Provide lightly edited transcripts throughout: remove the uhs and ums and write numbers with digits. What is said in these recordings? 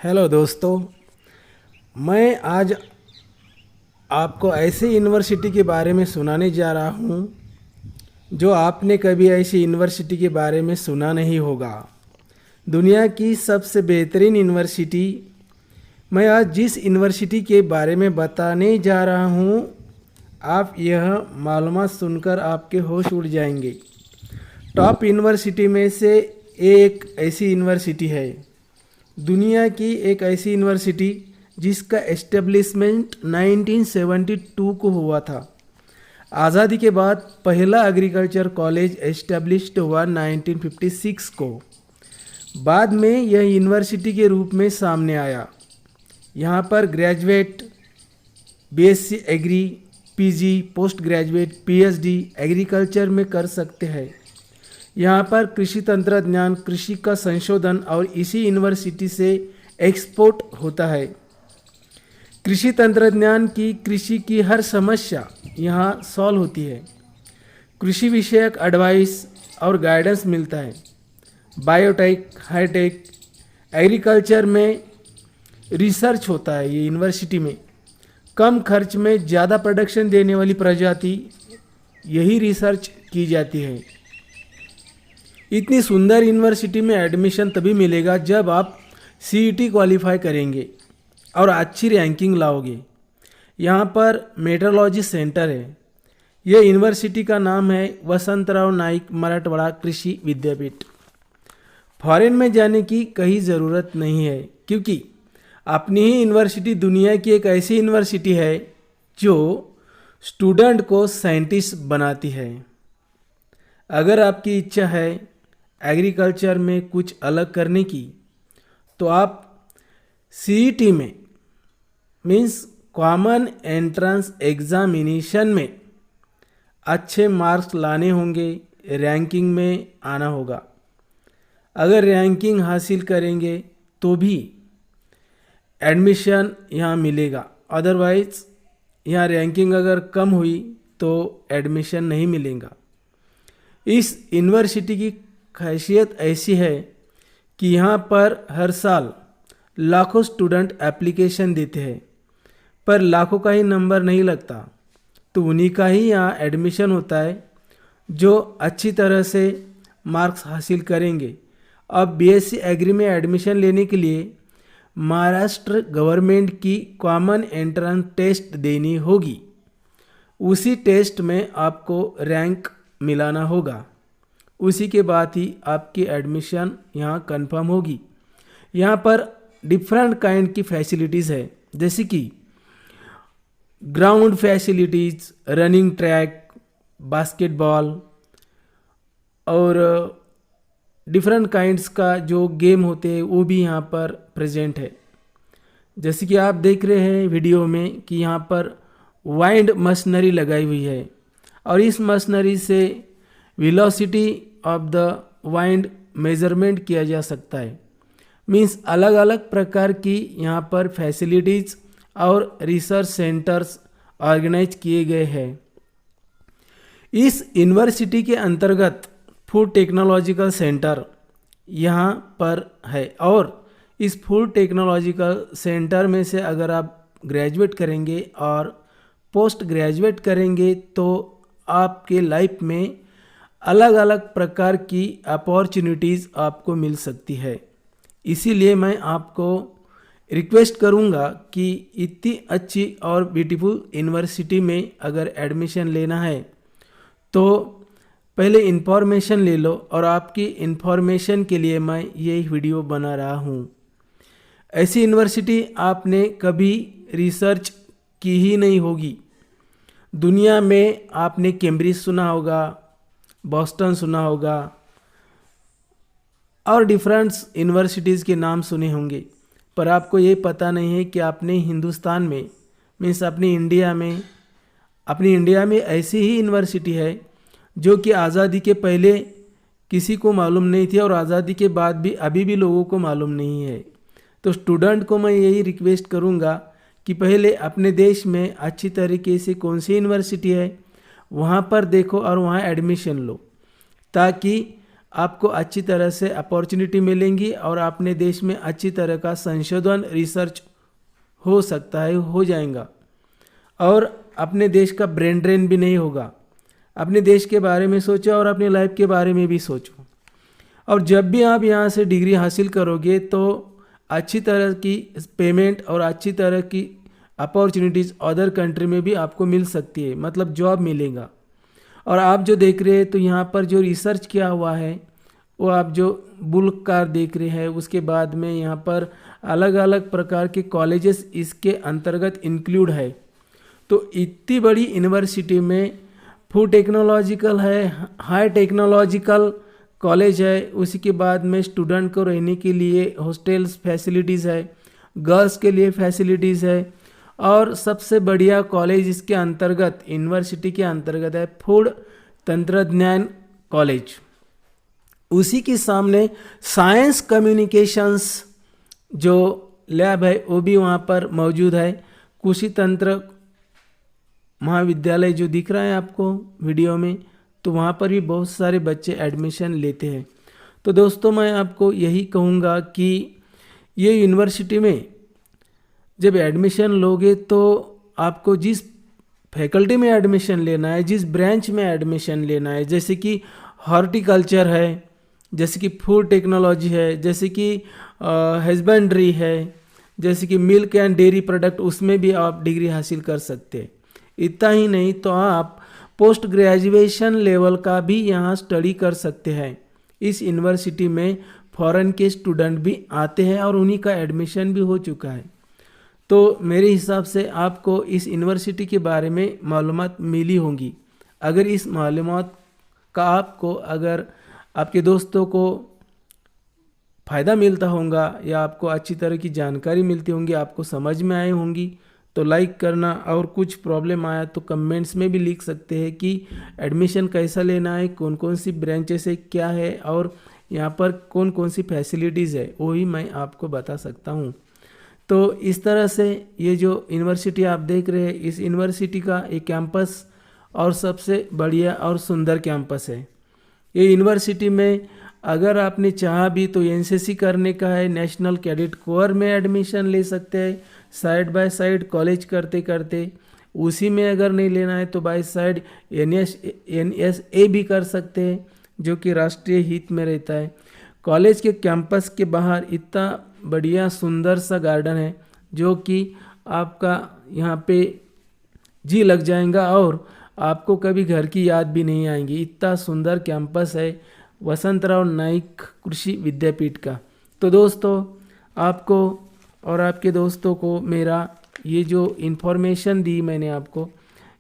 Hello दोस्तों। मैं आज आपको ऐसे यूनिवर्सिटी के बारे में सुनाने जा रहा हूँ जो आपने कभी ऐसी यूनिवर्सिटी के बारे में सुना नहीं होगा। दुनिया की सबसे बेहतरीन यूनिवर्सिटी। मैं आज जिस यूनिवर्सिटी के बारे में बताने जा रहा हूँ, आप यह मालूमात सुनकर आपके होश उड़ जाएंगे। टॉप यूनिवर्सिटी में से एक ऐसी यूनिवर्सिटी है, दुनिया की एक ऐसी यूनिवर्सिटी जिसका एस्टेब्लिशमेंट 1972 को हुआ था। आज़ादी के बाद पहला एग्रीकल्चर कॉलेज एस्टेब्लिश्ड हुआ 1956 को। बाद में यह यूनिवर्सिटी के रूप में सामने आया। यहाँ पर graduate BSc agri, PG, post graduate, PhD agriculture में कर सकते हैं। यहाँ पर कृषि तंत्रज्ञान, कृषि का संशोधन और इसी यूनिवर्सिटी से एक्सपोर्ट होता है। कृषि तंत्रज्ञान की कृषि की हर समस्या यहाँ सॉल्व होती है। कृषि विषयक एडवाइस और गाइडेंस मिलता है। बायोटेक, हाईटेक, एग्रीकल्चर में रिसर्च होता है। ये यूनिवर्सिटी में कम खर्च में ज़्यादा प्रोडक्शन देने वाली प्रजाति यही रिसर्च की जाती है। इतनी सुंदर यूनिवर्सिटी में एडमिशन तभी मिलेगा जब आप सीईटी क्वालिफाई करेंगे और अच्छी रैंकिंग लाओगे। यहाँ पर मेट्रोलॉजी सेंटर है। यह यूनिवर्सिटी का नाम है वसंतराव नाईक मराठवाड़ा कृषि विद्यापीठ। फॉरेन में जाने की कहीं ज़रूरत नहीं है, क्योंकि अपनी ही यूनिवर्सिटी दुनिया की एक ऐसी यूनिवर्सिटी है जो स्टूडेंट को साइंटिस्ट बनाती है। अगर आपकी इच्छा है एग्रीकल्चर में कुछ अलग करने की, तो आप सीईटी में मीन्स कॉमन एंट्रेंस एग्जामिनेशन में अच्छे मार्क्स लाने होंगे, रैंकिंग में आना होगा। अगर रैंकिंग हासिल करेंगे तो भी एडमिशन यहाँ मिलेगा, अदरवाइज यहाँ रैंकिंग अगर कम हुई तो एडमिशन नहीं मिलेगा। इस यूनिवर्सिटी की खासियत ऐसी है कि यहाँ पर हर साल लाखों स्टूडेंट एप्लीकेशन देते हैं, पर लाखों का ही नंबर नहीं लगता, तो उन्हीं का ही यहाँ एडमिशन होता है जो अच्छी तरह से मार्क्स हासिल करेंगे। अब बीएससी एग्री में एडमिशन लेने के लिए महाराष्ट्र गवर्नमेंट की कॉमन एंट्रेंस टेस्ट देनी होगी। उसी टेस्ट में आपको रैंक मिलाना होगा। उसी के बाद ही आपकी एडमिशन यहाँ कंफर्म होगी। यहाँ पर डिफरेंट काइंड की फैसिलिटीज़ है, जैसे कि ground facilities, running track, basketball और डिफरेंट काइंड्स का जो गेम होते हैं वो भी यहाँ पर प्रेजेंट है। जैसे कि आप देख रहे हैं वीडियो में कि यहाँ पर वाइंड मशीनरी लगाई हुई है और इस मशीनरी से velocity of the wind measurement किया जा सकता है। मीन्स अलग अलग प्रकार की यहाँ पर फैसिलिटीज़ और रिसर्च सेंटर्स ऑर्गेनाइज किए गए हैं। इस यूनिवर्सिटी के अंतर्गत फूड टेक्नोलॉजिकल सेंटर यहाँ पर है और इस फूड टेक्नोलॉजिकल सेंटर में से अगर आप ग्रेजुएट करेंगे और पोस्ट ग्रेजुएट करेंगे तो आपके लाइफ में अलग अलग प्रकार की अपॉर्चुनिटीज़ आपको मिल सकती है। इसीलिए मैं आपको रिक्वेस्ट करूंगा कि इतनी अच्छी और ब्यूटीफुल यूनिवर्सिटी में अगर एडमिशन लेना है तो पहले इन्फॉर्मेशन ले लो, और आपकी इन्फॉर्मेशन के लिए मैं ये वीडियो बना रहा हूँ। ऐसी यूनिवर्सिटी आपने कभी रिसर्च की ही नहीं होगी। दुनिया में आपने कैम्ब्रिज सुना होगा, बॉस्टन सुना होगा और डिफरेंट यूनिवर्सिटीज़ के नाम सुने होंगे, पर आपको ये पता नहीं है कि आपने हिंदुस्तान में मीन्स अपनी इंडिया में ऐसी ही यूनिवर्सिटी है जो कि आज़ादी के पहले किसी को मालूम नहीं थी और आज़ादी के बाद भी अभी भी लोगों को मालूम नहीं है। तो स्टूडेंट को मैं यही रिक्वेस्ट करूँगा कि पहले अपने देश में अच्छी तरीके से कौन सी यूनिवर्सिटी है वहाँ पर देखो और वहाँ एडमिशन लो, ताकि आपको अच्छी तरह से अपॉर्चुनिटी मिलेंगी और अपने देश में अच्छी तरह का संशोधन रिसर्च हो सकता है, हो जाएगा और अपने देश का ब्रेन ड्रेन भी नहीं होगा। अपने देश के बारे में सोचो और अपनी लाइफ के बारे में भी सोचो। और जब भी आप यहाँ से डिग्री हासिल करोगे तो अच्छी तरह की पेमेंट और अच्छी तरह की अपॉर्चुनिटीज़ अदर कंट्री में भी आपको मिल सकती है, मतलब जॉब मिलेगा। और आप जो देख रहे हैं तो यहाँ पर जो रिसर्च किया हुआ है वो आप जो बुल्क कार देख रहे हैं, उसके बाद में यहाँ पर अलग अलग प्रकार के कॉलेजेस इसके अंतर्गत इंक्लूड है। तो इतनी बड़ी यूनिवर्सिटी में फूड टेक्नोलॉजिकल है, हाई टेक्नोलॉजिकल कॉलेज है, उसी के बाद में स्टूडेंट को रहने के लिए हॉस्टल्स फैसिलिटीज़ है, गर्ल्स के लिए फैसिलिटीज़ है और सबसे बढ़िया कॉलेज इसके अंतर्गत यूनिवर्सिटी के अंतर्गत है फूड तंत्रज्ञान कॉलेज। उसी के सामने साइंस कम्युनिकेशंस जो लैब है वो भी वहाँ पर मौजूद है। कृषि तंत्र महाविद्यालय जो दिख रहा है आपको वीडियो में, तो वहाँ पर भी बहुत सारे बच्चे एडमिशन लेते हैं। तो दोस्तों मैं आपको यही कहूँगा कि ये यूनिवर्सिटी में जब एडमिशन लोगे तो आपको जिस फैकल्टी में एडमिशन लेना है, जिस ब्रांच में एडमिशन लेना है, जैसे कि हॉर्टिकल्चर है, जैसे कि फूड टेक्नोलॉजी है, जैसे कि हस्बेंड्री है, जैसे कि मिल्क एंड डेयरी प्रोडक्ट, उसमें भी आप डिग्री हासिल कर सकते हैं। इतना ही नहीं तो आप पोस्ट ग्रेजुएशन लेवल का भी यहाँ स्टडी कर सकते हैं। इस यूनिवर्सिटी में फॉरेन के स्टूडेंट भी आते हैं और उन्हीं का एडमिशन भी हो चुका है। तो मेरे हिसाब से आपको इस यूनिवर्सिटी के बारे में मालूमात मिली होंगी। अगर इस मालूमात का आपको, अगर आपके दोस्तों को फ़ायदा मिलता होगा या आपको अच्छी तरह की जानकारी मिलती होंगी, आपको समझ में आई होंगी, तो लाइक करना। और कुछ प्रॉब्लम आया तो कमेंट्स में भी लिख सकते हैं कि एडमिशन कैसा लेना है, कौन कौन सी ब्रांचेस है, क्या है और यहाँ पर कौन कौन सी फैसिलिटीज़ है, वही मैं आपको बता सकता हूँ। तो इस तरह से ये जो यूनिवर्सिटी आप देख रहे हैं, इस यूनिवर्सिटी का एक कैंपस और सबसे बढ़िया और सुंदर कैंपस है। ये यूनिवर्सिटी में अगर आपने चाहा भी तो एनसीसी करने का है, नेशनल कैडेट कोर में एडमिशन ले सकते हैं, साइड बाय साइड कॉलेज करते करते। उसी में अगर नहीं लेना है तो बाय साइड NSA भी कर सकते हैं, जो कि राष्ट्रीय हित में रहता है। कॉलेज के कैंपस के बाहर इतना बढ़िया सुंदर सा गार्डन है जो कि आपका यहाँ पे जी लग जाएगा और आपको कभी घर की याद भी नहीं आएगी। इतना सुंदर कैंपस है वसंतराव नाइक कृषि विद्यापीठ का। तो दोस्तों आपको और आपके दोस्तों को मेरा ये जो इन्फॉर्मेशन दी मैंने आपको,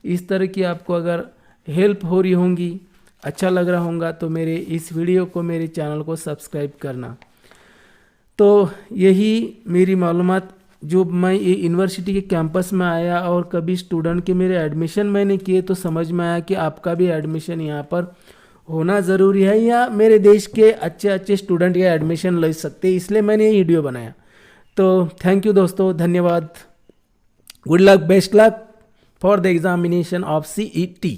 इस तरह की आपको अगर हेल्प हो रही होंगी, अच्छा लग रहा होगा तो मेरे इस वीडियो को, मेरे चैनल को सब्सक्राइब करना। तो यही मेरी मालूमात जो मैं ये यूनिवर्सिटी के कैंपस में आया और कभी स्टूडेंट के मेरे एडमिशन मैंने किए तो समझ में आया कि आपका भी एडमिशन यहाँ पर होना ज़रूरी है या मेरे देश के अच्छे अच्छे स्टूडेंट ये एडमिशन ले सकते हैं, इसलिए मैंने ये वीडियो बनाया। तो थैंक यू दोस्तों, धन्यवाद। Good luck, best luck for the examination of CET।